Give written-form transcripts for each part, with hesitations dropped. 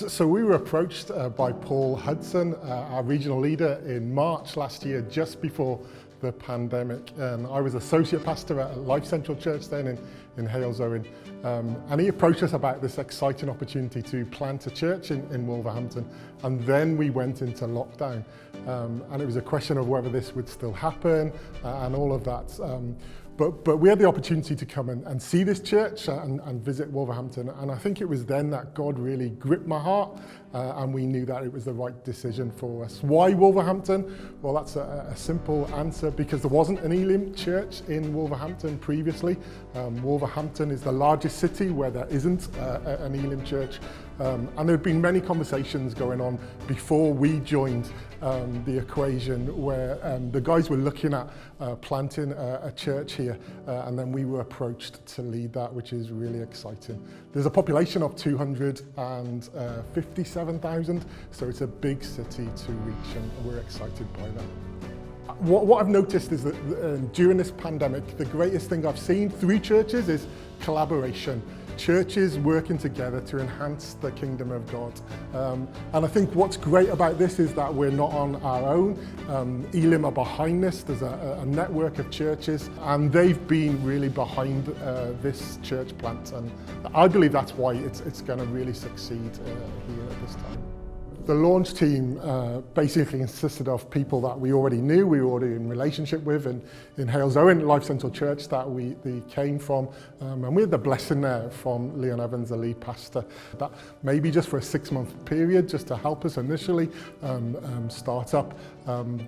So we were approached by Paul Hudson, our regional leader, in March last year, just before the pandemic. And I was associate pastor at Life Central Church then in Hales Owen. And he approached us about this exciting opportunity to plant a church in Wolverhampton. And then we went into lockdown. And it was a question of whether this would still happen and all of that. But we had the opportunity to come and see this church and visit Wolverhampton. And I think it was then that God really gripped my heart and we knew that it was the right decision for us. Why Wolverhampton? Well, that's a simple answer, because there wasn't an Elim church in Wolverhampton previously. Wolverhampton is the largest city where there isn't an Elim church. And there had been many conversations going on before we joined the equation, where the guys were looking at planting a church here, and then we were approached to lead that, which is really exciting. There's a population of 257,000, so it's a big city to reach, and we're excited by that. What I've noticed is that during this pandemic, the greatest thing I've seen through churches is collaboration. Churches working together to enhance the kingdom of God. And I think what's great about this is that we're not on our own. Elim are behind this. There's a network of churches, and they've been really behind this church plant. And I believe that's why it's going to really succeed here at this time. The launch team basically consisted of people that we already knew, we were already in relationship with in Hales Owen, Life Central Church that we came from. And we had the blessing there from Leon Evans, the lead pastor, that maybe just for a 6-month period, just to help us initially start up.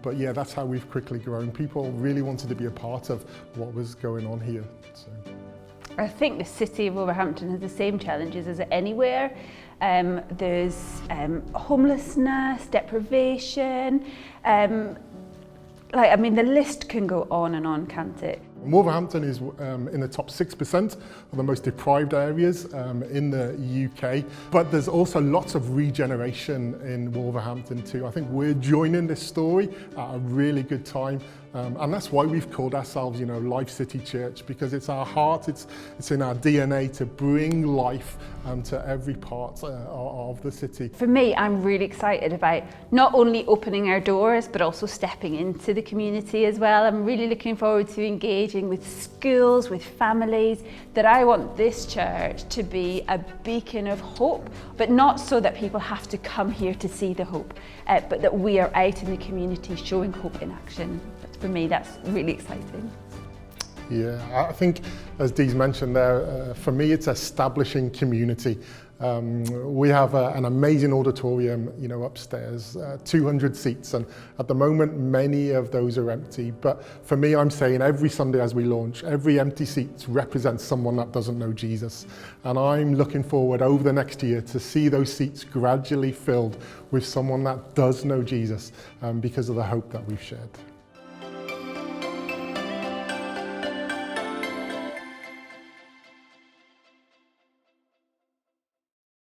But yeah, that's how we've quickly grown. People really wanted to be a part of what was going on here. So. I think the city of Wolverhampton has the same challenges as anywhere. There's homelessness, deprivation, the list can go on and on, can't it? Wolverhampton is in the top 6% of the most deprived areas in the UK, but there's also lots of regeneration in Wolverhampton too. I think we're joining this story at a really good time, and that's why we've called ourselves, Life City Church, because it's our heart, it's in our DNA to bring life to every part of the city. For me, I'm really excited about not only opening our doors, but also stepping into the community as well. I'm really looking forward to engaging with schools, with families, that I want this church to be a beacon of hope, but not so that people have to come here to see the hope, but that we are out in the community showing hope in action. For me, that's really exciting. Yeah, I think, as Dee's mentioned there, for me it's establishing community. We have an amazing auditorium, upstairs, 200 seats, and at the moment many of those are empty. But for me, I'm saying every Sunday as we launch, every empty seat represents someone that doesn't know Jesus. And I'm looking forward over the next year to see those seats gradually filled with someone that does know Jesus because of the hope that we've shared.